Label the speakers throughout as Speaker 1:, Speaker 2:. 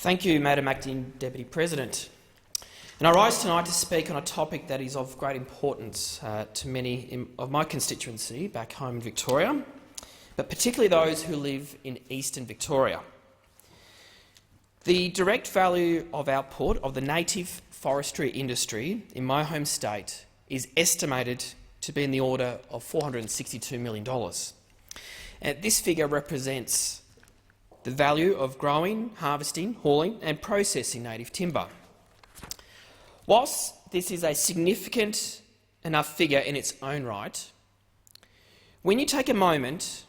Speaker 1: Thank you, Madam Acting Deputy President. And I rise tonight to speak on a topic that is of great importance to many of my constituency back home in Victoria, but particularly those who live in eastern Victoria. The direct value of output of the native forestry industry in my home state is estimated to be in the order of $462 million. And this figure represents the value of growing, harvesting, hauling and processing native timber. Whilst this is a significant enough figure in its own right, when you take a moment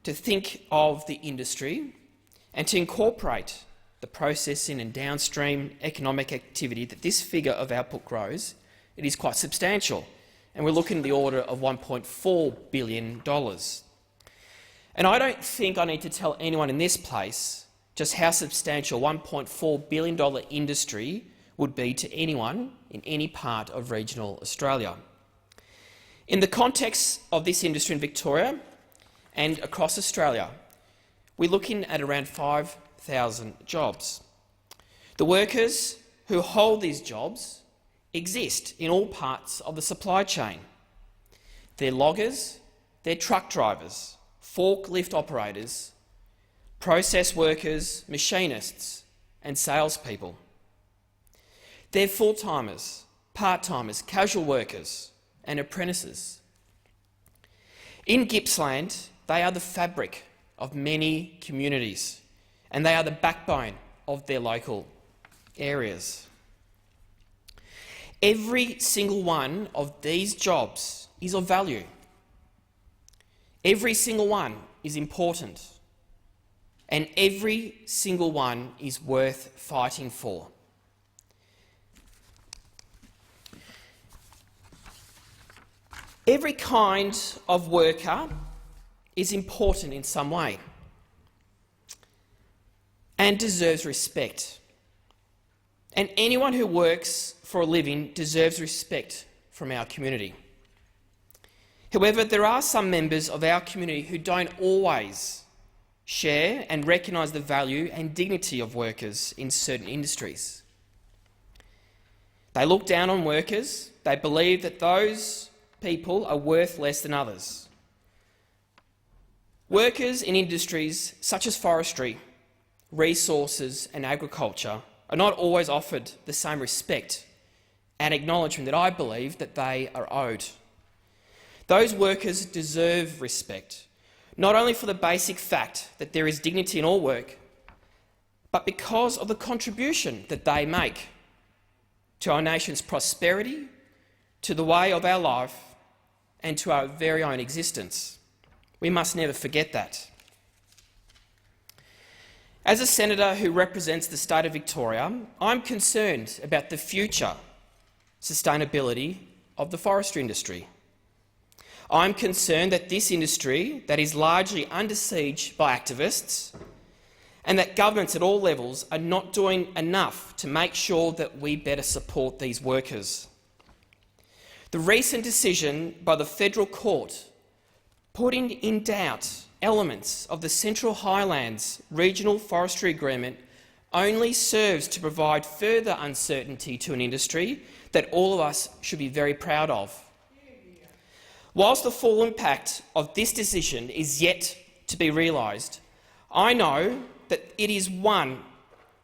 Speaker 1: to think of the industry and to incorporate the processing and downstream economic activity that this figure of output grows, it is quite substantial, and we're looking at the order of $1.4 billion. And I don't think I need to tell anyone in this place just how substantial $1.4 billion industry would be to anyone in any part of regional Australia. In the context of this industry in Victoria and across Australia, we're looking at around 5,000 jobs. The workers who hold these jobs exist in all parts of the supply chain. They're loggers, they're truck drivers, forklift operators, process workers, machinists and salespeople. They're full-timers, part-timers, casual workers and apprentices. In Gippsland, they are the fabric of many communities and they are the backbone of their local areas. Every single one of these jobs is of value. Every single one is important, and every single one is worth fighting for. Every kind of worker is important in some way and deserves respect. And anyone who works for a living deserves respect from our community. However, there are some members of our community who don't always share and recognise the value and dignity of workers in certain industries. They look down on workers. They believe that those people are worth less than others. Workers in industries such as forestry, resources and agriculture are not always offered the same respect and acknowledgement that I believe that they are owed. Those workers deserve respect, not only for the basic fact that there is dignity in all work, but because of the contribution that they make to our nation's prosperity, to the way of our life, and to our very own existence. We must never forget that. As a senator who represents the state of Victoria, I'm concerned about the future sustainability of the forestry industry. I'm concerned that this industry that is largely under siege by activists and that governments at all levels are not doing enough to make sure that we better support these workers. The recent decision by the Federal Court putting in doubt elements of the Central Highlands Regional Forestry Agreement only serves to provide further uncertainty to an industry that all of us should be very proud of. Whilst the full impact of this decision is yet to be realised, I know that it is one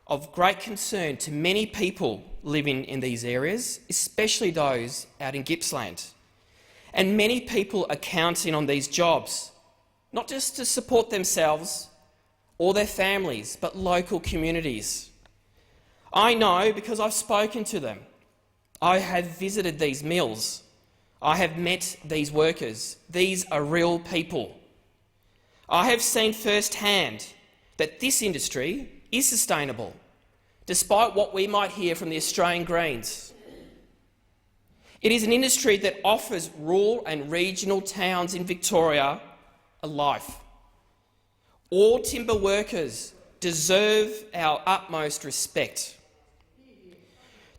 Speaker 1: of great concern to many people living in these areas, especially those out in Gippsland. And many people are counting on these jobs, not just to support themselves or their families, but local communities. I know because I've spoken to them. I have visited these mills. I have met these workers. These are real people. I have seen firsthand that this industry is sustainable, despite what we might hear from the Australian Greens. It is an industry that offers rural and regional towns in Victoria a life. All timber workers deserve our utmost respect.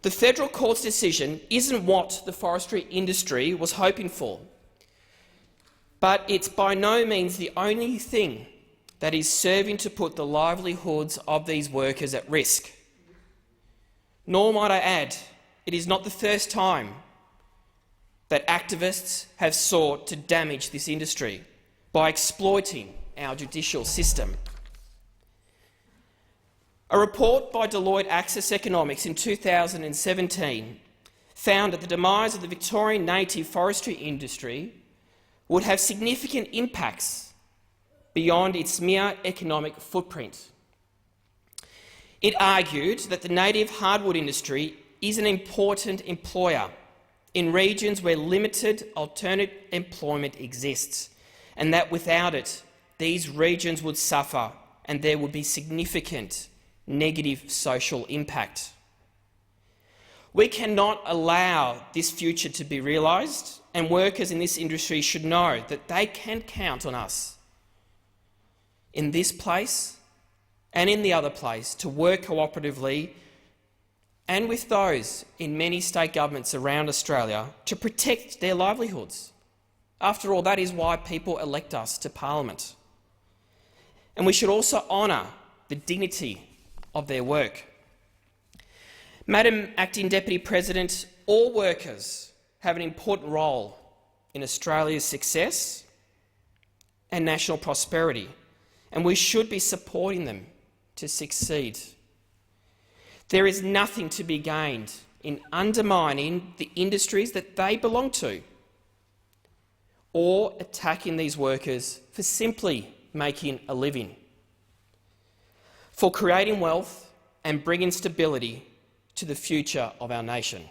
Speaker 1: The Federal Court's decision isn't what the forestry industry was hoping for, but it's by no means the only thing that is serving to put the livelihoods of these workers at risk. Nor, might I add, it is not the first time that activists have sought to damage this industry by exploiting our judicial system. A report by Deloitte Access Economics in 2017 found that the demise of the Victorian native forestry industry would have significant impacts beyond its mere economic footprint. It argued that the native hardwood industry is an important employer in regions where limited alternate employment exists, and that without it, these regions would suffer and there would be significant negative social impact. We cannot allow this future to be realised, and workers in this industry should know that they can count on us in this place and in the other place to work cooperatively and with those in many state governments around Australia to protect their livelihoods. After all, that is why people elect us to Parliament. And we should also honour the dignity of their work. Madam Acting Deputy President, all workers have an important role in Australia's success and national prosperity, and we should be supporting them to succeed. There is nothing to be gained in undermining the industries that they belong to or attacking these workers for simply making a living. For creating wealth and bringing stability to the future of our nation.